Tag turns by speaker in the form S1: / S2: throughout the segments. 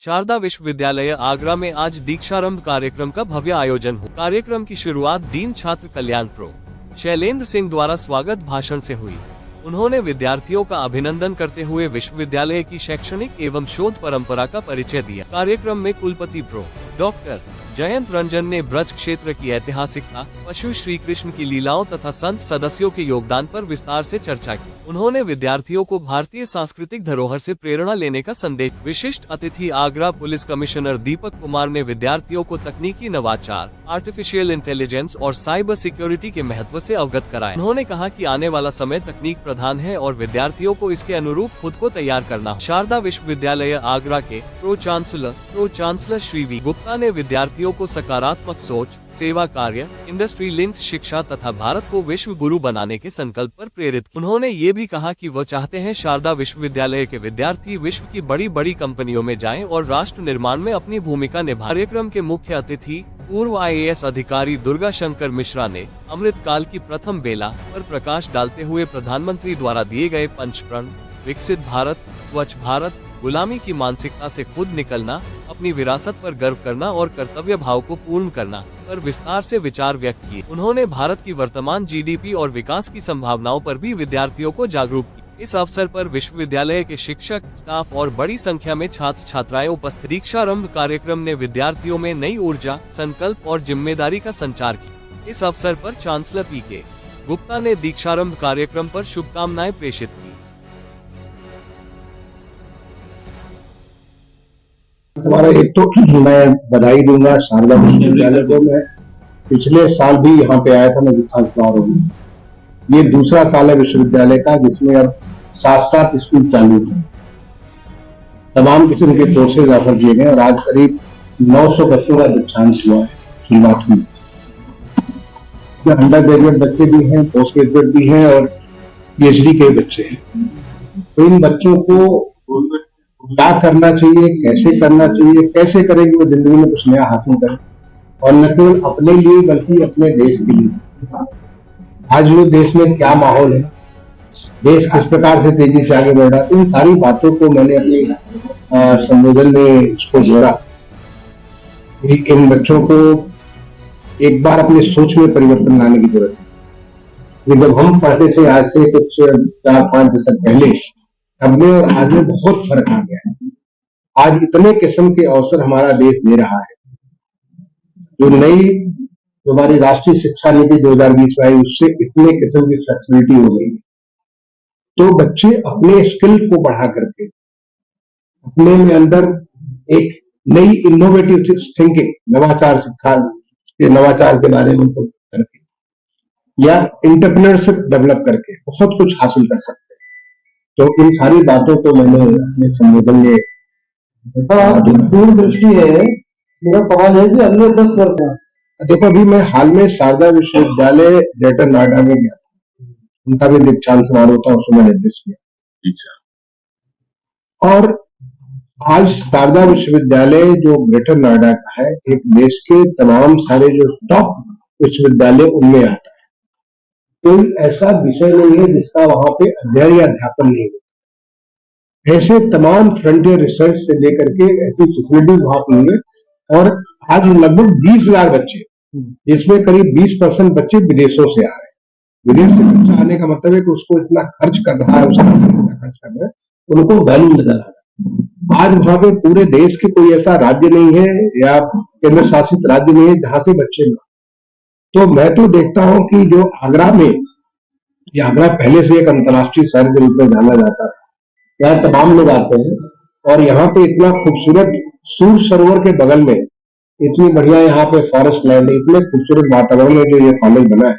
S1: शारदा विश्वविद्यालय आगरा में आज दीक्षारंभ कार्यक्रम का भव्य आयोजन हुआ। कार्यक्रम की शुरुआत डीन छात्र कल्याण प्रो शैलेंद्र सिंह द्वारा स्वागत भाषण से हुई। उन्होंने विद्यार्थियों का अभिनंदन करते हुए विश्वविद्यालय की शैक्षणिक एवं शोध परंपरा का परिचय दिया। कार्यक्रम में कुलपति प्रो डॉक्टर जयंत रंजन ने ब्रज क्षेत्र की ऐतिहासिकता, पशु श्री कृष्ण की लीलाओं तथा संत सदस्यों के योगदान पर विस्तार से चर्चा की। उन्होंने विद्यार्थियों को भारतीय सांस्कृतिक धरोहर से प्रेरणा लेने का संदेश। विशिष्ट अतिथि आगरा पुलिस कमिश्नर दीपक कुमार ने विद्यार्थियों को तकनीकी नवाचार, आर्टिफिशियल इंटेलिजेंस और साइबर सिक्योरिटी के महत्व से अवगत कराया। उन्होंने कहा कि आने वाला समय तकनीक प्रधान है और विद्यार्थियों को इसके अनुरूप खुद को तैयार करना हो। शारदा विश्वविद्यालय आगरा के pro chancellor Shri V Gupta ने विद्यार्थियों को सकारात्मक सोच, सेवा कार्य, इंडस्ट्री लिंक्ड शिक्षा तथा भारत को विश्व गुरु बनाने के संकल्प पर प्रेरित। उन्होंने ये भी कहा कि वह चाहते हैं शारदा विश्वविद्यालय के विद्यार्थी विश्व की बड़ी बड़ी कंपनियों में जाएं और राष्ट्र निर्माण में अपनी भूमिका निभाएं। कार्यक्रम के मुख्य अतिथि पूर्व IAS अधिकारी दुर्गा शंकर मिश्रा ने अमृतकाल की प्रथम बेला पर प्रकाश डालते हुए प्रधानमंत्री द्वारा दिए गए पंचप्रण, विकसित भारत, स्वच्छ भारत, गुलामी की मानसिकता से खुद निकलना, अपनी विरासत पर गर्व करना और कर्तव्य भाव को पूर्ण करना पर विस्तार से विचार व्यक्त किए। उन्होंने भारत की वर्तमान GDP और विकास की संभावनाओं पर भी विद्यार्थियों को जागरूक किया। इस अवसर पर विश्वविद्यालय के शिक्षक, स्टाफ और बड़ी संख्या में छात्र छात्राएं उपस्थित। दीक्षारंभ कार्यक्रम ने विद्यार्थियों में नई ऊर्जा, संकल्प और जिम्मेदारी का संचार किया। इस अवसर पर चांसलर PK गुप्ता ने दीक्षारंभ कार्यक्रम पर शुभकामनाएं प्रेषित की।
S2: हमारा एक तो मैं बधाई दूंगा शारदा विश्वविद्यालय को। मैं पिछले साल भी यहाँ पे आया था, मैं दीक्षांत समारोह में। ये दूसरा साल है विश्वविद्यालय का जिसमें अब 7 स्कूल चालू हैं। तमाम किस्म के कोर्सेज ऑफर किए गए और आज करीब 900 बच्चों का दीक्षांत हुआ है, शुरुआत हुई। इसमें अंडर ग्रेजुएट बच्चे भी हैं, पोस्ट ग्रेजुएट भी हैं और PhD के बच्चे हैं। तो इन बच्चों को क्या करना चाहिए, कैसे करना चाहिए, कैसे करेंगे वो जिंदगी में कुछ नया हासिल करें और न केवल अपने लिए बल्कि अपने देश के लिए। आज जो देश में क्या माहौल है, देश किस प्रकार से तेजी से आगे बढ़ रहा है, तो इन सारी बातों को मैंने अपने संबोधन में इसको जोड़ा। इन बच्चों को एक बार अपनी सोच में परिवर्तन लाने की जरूरत है। जब हम पढ़ते थे आज से कुछ 4-5 दशक पहले, अब में और आज में बहुत फर्क आ गया है। आज इतने किस्म के अवसर हमारा देश दे रहा है। जो हमारी राष्ट्रीय शिक्षा नीति 2020 में आई, उससे इतने किस्म की फ्लेक्सिबिलिटी हो गई है। तो बच्चे अपने स्किल को बढ़ा करके अपने में अंदर एक नई इनोवेटिव थिंकिंग, नवाचार शिक्षा के नवाचार के बारे में करके या इंटरप्रेन्योरशिप डेवलप करके बहुत कुछ हासिल कर सकते हैं। तो इन सारी बातों को मैंने अपने संबोधन में
S3: दूरदृष्टि है। मेरा सवाल है कि अगले 10 वर्ष में
S2: देखो, अभी मैं हाल में शारदा विश्वविद्यालय ग्रेटर नोएडा में गया था, उनका भी दीक्षांत समारोह था, उसमें मैंने एड्रेस किया। और आज शारदा विश्वविद्यालय जो ग्रेटर नोएडा का है, एक देश के तमाम सारे जो टॉप विश्वविद्यालय उनमें आता है। कोई ऐसा विषय नहीं है जिसका वहां पे अध्ययन या अध्यापन नहीं होता। ऐसे तमाम फ्रंटियर रिसर्च से लेकर के ऐसी फैसिलिटीज वहां पर है। और आज लगभग 20,000 बच्चे, जिसमें करीब 20% बच्चे विदेशों से आ रहे हैं। विदेश से बच्चा आने का मतलब है कि उसको इतना खर्च कर रहा है, उसका इतना खर्च कर रहा है, उनको वैल्यू नजर आ रहा है। आज वहां पे पूरे देश के कोई ऐसा राज्य नहीं है या केंद्र शासित राज्य नहीं है जहां से बच्चे ना। तो मैं तो देखता हूं कि जो आगरा में, आगरा पहले से एक अंतर्राष्ट्रीय शहर के रूप में जाना जाता था, यहाँ तमाम लोग आते हैं और यहाँ पे इतना खूबसूरत सूर सरोवर के बगल में इतनी बढ़िया यहाँ पे फॉरेस्ट लैंड, इतने खूबसूरत वातावरण में जो ये कॉलेज बना है,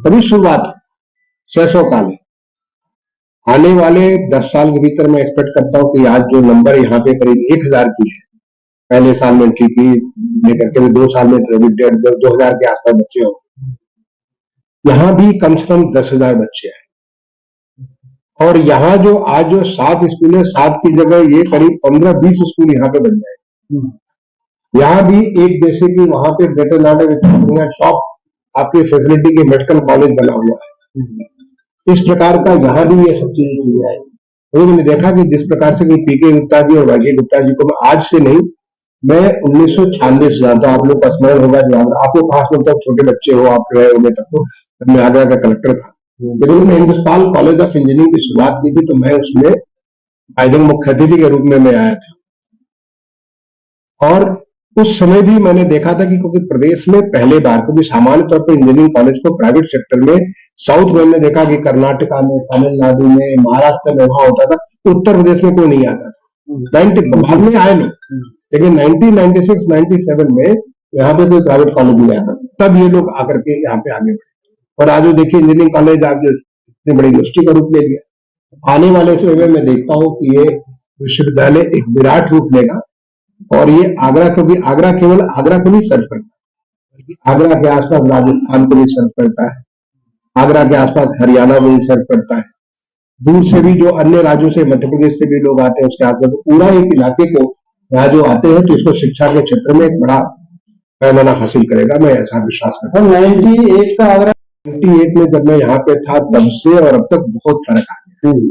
S2: तभी शुरुआत 600 काल है। आने वाले 10 साल के भीतर मैं एक्सपेक्ट करता हूँ कि आज जो नंबर यहाँ पे करीब 1000 की है, पहले साल में एंट्री की लेकर के 2 साल में 2000 के आसपास बच्चे हों, यहाँ भी कम से कम 10,000 बच्चे हैं। और यहाँ जो आज जो 7 स्कूल है, 7 की जगह ये करीब 15-20 स्कूल यहाँ पे बन जाए। यहाँ भी एक जैसे कि वहां पे ग्रेटर नोएडा टॉप आपकी फैसिलिटी के मेडिकल कॉलेज बना हुआ है। इस प्रकार का यहाँ भी ये सब चीजें आएगी। तो मैंने देखा कि जिस प्रकार से पीके गुप्ता जी और वाईके गुप्ता जी को मैं आज से नहीं, मैं 1996 से जानता हूँ। आप लोग का स्मरण होगा, जो आप लोग खास तौर पर छोटे बच्चे हो, आप रहे होंगे तब तो, जब मैं आगरा का कलेक्टर था, जब उन्होंने हिंदुस्तान कॉलेज ऑफ इंजीनियरिंग की शुरुआत की थी, तो मैं उसमें आई थिंक मुख्य अतिथि के रूप में मैं आया था। और उस समय भी मैंने देखा था कि क्योंकि प्रदेश में पहले बार, क्योंकि सामान्य तौर पर इंजीनियरिंग कॉलेज को प्राइवेट सेक्टर में साउथ में हमने देखा कि कर्नाटका में, तमिलनाडु में, महाराष्ट्र में वहां होता था, उत्तर प्रदेश में कोई नहीं आता था। 90 बाद में आए लोग, लेकिन 1996-97 में यहाँ पे कोई प्राइवेट कॉलेज नहीं आता, तब ये लोग आकर के यहाँ पे आगे बढ़े। और आज जो देखिए इंजीनियरिंग कॉलेज आज जो इतनी बड़ी यूनिवर्सिटी का रूप ले लिया। आने वाले समय में मैं देखता हूँ कि ये विश्वविद्यालय एक विराट रूप लेगा। और ये आगरा, क्योंकि आगरा केवल आगरा को नहीं सर्व करता, बल्कि आगरा के आसपास राजस्थान को भी सर्व करता है, आगरा के आसपास हरियाणा को भी सर्व करता है, दूर से भी जो अन्य राज्यों से, मध्य प्रदेश से भी लोग आते हैं उसके आसपास, पूरा एक इलाके को यहाँ जो आते हैं, तो इसको शिक्षा के क्षेत्र में एक बड़ा पैमाना हासिल करेगा, मैं ऐसा विश्वास करता हूँ।
S3: 98 का आगरा,
S2: 98 में जब मैं यहाँ पे था, तब से और अब तक बहुत फर्क आ गया।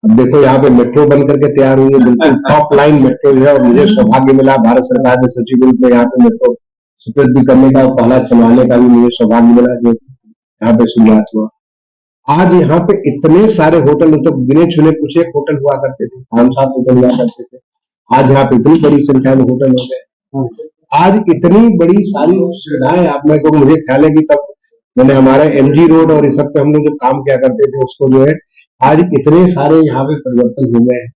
S2: अब देखो यहाँ पे मेट्रो बन करके तैयार हुई है, बिल्कुल टॉप लाइन मेट्रो है। और मुझे सौभाग्य मिला, भारत सरकार ने सचिव के रूप में यहाँ पे मेट्रो सुपुर्द भी करने का, पहला चलवाने का भी मुझे सौभाग्य मिला, जो यहाँ पे शुरुआत हुआ। आज यहाँ पे इतने सारे होटल, तो गिने चुने कुछ एक होटल हुआ करते थे, 5-7 होटल हुआ करते थे, आज यहाँ पे इतनी बड़ी संख्या में होटल हो गए। आज इतनी बड़ी सारी सुविधाएं, आप में को मुझे ख्याल है कि तब मैंने हमारा MG रोड और इस सब पे हम लोग जो काम किया करते थे, उसको जो है आज इतने सारे यहाँ पे परिवर्तन हो गए हैं।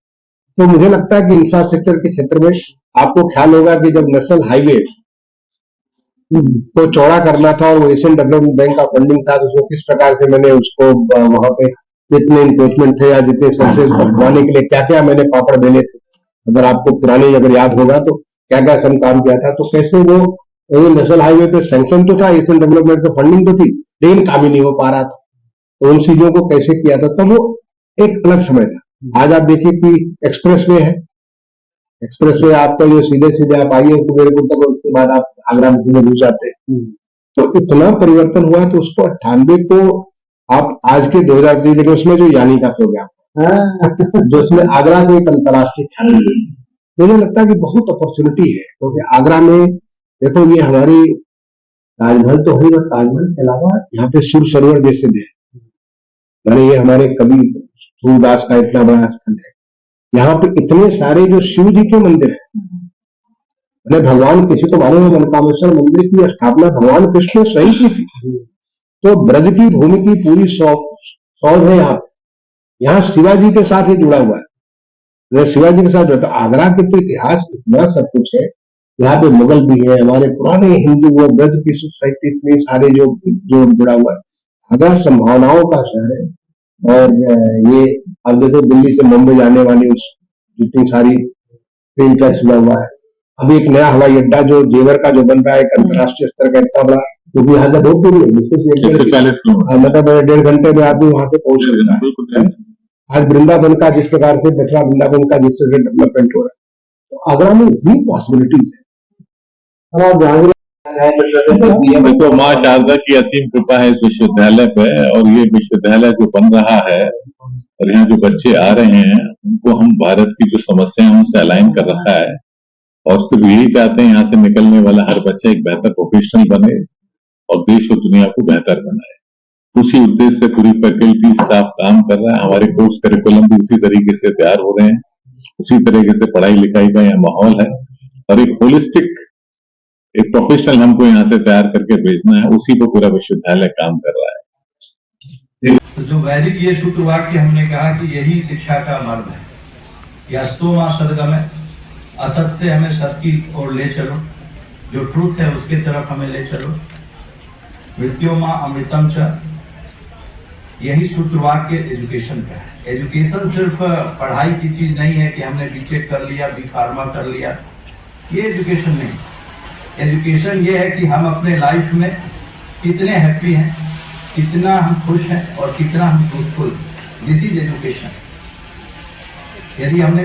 S2: तो मुझे लगता है कि इंफ्रास्ट्रक्चर के क्षेत्र में आपको ख्याल होगा कि जब नेशनल हाईवे को चौड़ा करना था और वो एशियन डेवलपमेंट बैंक का फंडिंग था, तो उसको किस प्रकार से मैंने उसको वहां पे जितने इंक्रोचमेंट थे या जितने सर्विसेज बढ़वाने के लिए क्या क्या मैंने पापड़ बेले थे, अगर आपको पुराने अगर याद होगा तो क्या क्या सब काम किया था। तो कैसे वो नेशनल हाईवे पे सैंक्शन तो था, एशियन डेवलपमेंट से फंडिंग तो थी, लेकिन काम ही नहीं हो पा रहा था। तो उन चीजों को कैसे किया था, तब वो एक अलग समय था। आज आप देखिए कि एक्सप्रेसवे है, एक्सप्रेसवे आपका जो सीधे सीधे आप आइए कुबेरपुर तक, उसके बाद आप आगरा में सीधे घुस जाते हैं। तो इतना परिवर्तन हुआ, तो उसको 98 को आप आज के 2023, लेकिन उसमें जो यानी का प्रोग्राम जो उसमें आगरा को एक अंतर्राष्ट्रीय ख्याति दी, मुझे लगता है कि बहुत अपॉर्चुनिटी है। क्योंकि आगरा में देखो, ये हमारी ताजमहल तो है, और ताजमहल के अलावा यहाँ पे सुर सरोवर जैसे दे, यानी ये हमारे कवि सूरदास का इतना बड़ा स्थल है। यहाँ पे इतने सारे जो शिव जी के मंदिर है, भगवान, किसी को मालूम है मनकामेश्वर मंदिर की स्थापना भगवान कृष्ण ने स्वयं की थी। तो ब्रज की भूमि की पूरी सौध है यहाँ शिवाजी के साथ ही जुड़ा हुआ है, शिवाजी के साथ जुड़ा। तो आगरा के तो इतिहास इतना सब कुछ है, यहाँ पे मुगल भी है, हमारे पुराने हिंदू वो ब्रज की साहित्य, इतने सारे जो जुड़ा हुआ है। आगरा संभावनाओं का शहर है। और ये अब देखो, दिल्ली से मुंबई जाने वाली उस जितनी सारी ट्रेन का जुड़ा हुआ है। अभी एक नया हवाई अड्डा जो जेवर का जो बन रहा है, एक अंतर्राष्ट्रीय स्तर का इतना बड़ा, क्योंकि यहाँ का बहुत दूर है, मतलब 1.5 घंटे में आदमी वहां से पहुंच सकता है। आज वृंदावन का जिस प्रकार से, मथुरा वृंदावन का जिस तरह डेवलपमेंट हो रहा है, तो आगरा में इतनी पॉसिबिलिटीज है।
S4: देखो, माँ शारदा की असीम कृपा है इस विश्वविद्यालय पे, और ये विश्वविद्यालय जो बन रहा है और यहाँ जो बच्चे आ रहे हैं, उनको हम भारत की जो समस्याएं हैं उनसे अलाइन कर रखा है। और सिर्फ यही चाहते हैं यहाँ से निकलने वाला हर बच्चा एक बेहतर प्रोफेशनल बने और देश और दुनिया को बेहतर बनाए। उसी उद्देश्य से पूरी फैकल्टी स्टाफ काम कर रहा है। हमारे कोर्स करिकुलम भी उसी तरीके से तैयार हो रहे हैं, उसी तरीके से पढ़ाई लिखाई का यहाँ माहौल है, और एक होलिस्टिक, एक प्रोफेशनल हमको यहाँ से तैयार करके भेजना है, उसी पर पूरा विश्वविद्यालय काम कर रहा है।
S5: तो जो वैदिक ये सूत्र वाक्य हमने कहा कि यही शिक्षा का मर्म है, कि अस्तो मां सदगमय, असत से हमें सत की ओर ले चलो, जो ट्रूथ है उसके तरफ हमें ले चलो, मृत्यो मां अमृतम च, यही सूत्र वाक्य एजुकेशन का है। एजुकेशन सिर्फ पढ़ाई की चीज नहीं है कि हमने बीटेक कर लिया, बी फार्मा कर लिया, ये एजुकेशन नहीं। एजुकेशन ये है कि हम अपने लाइफ में कितने हैप्पी हैं, कितना हम खुश हैं और कितना हम ट्रूथफुल। This is education. यदि हमने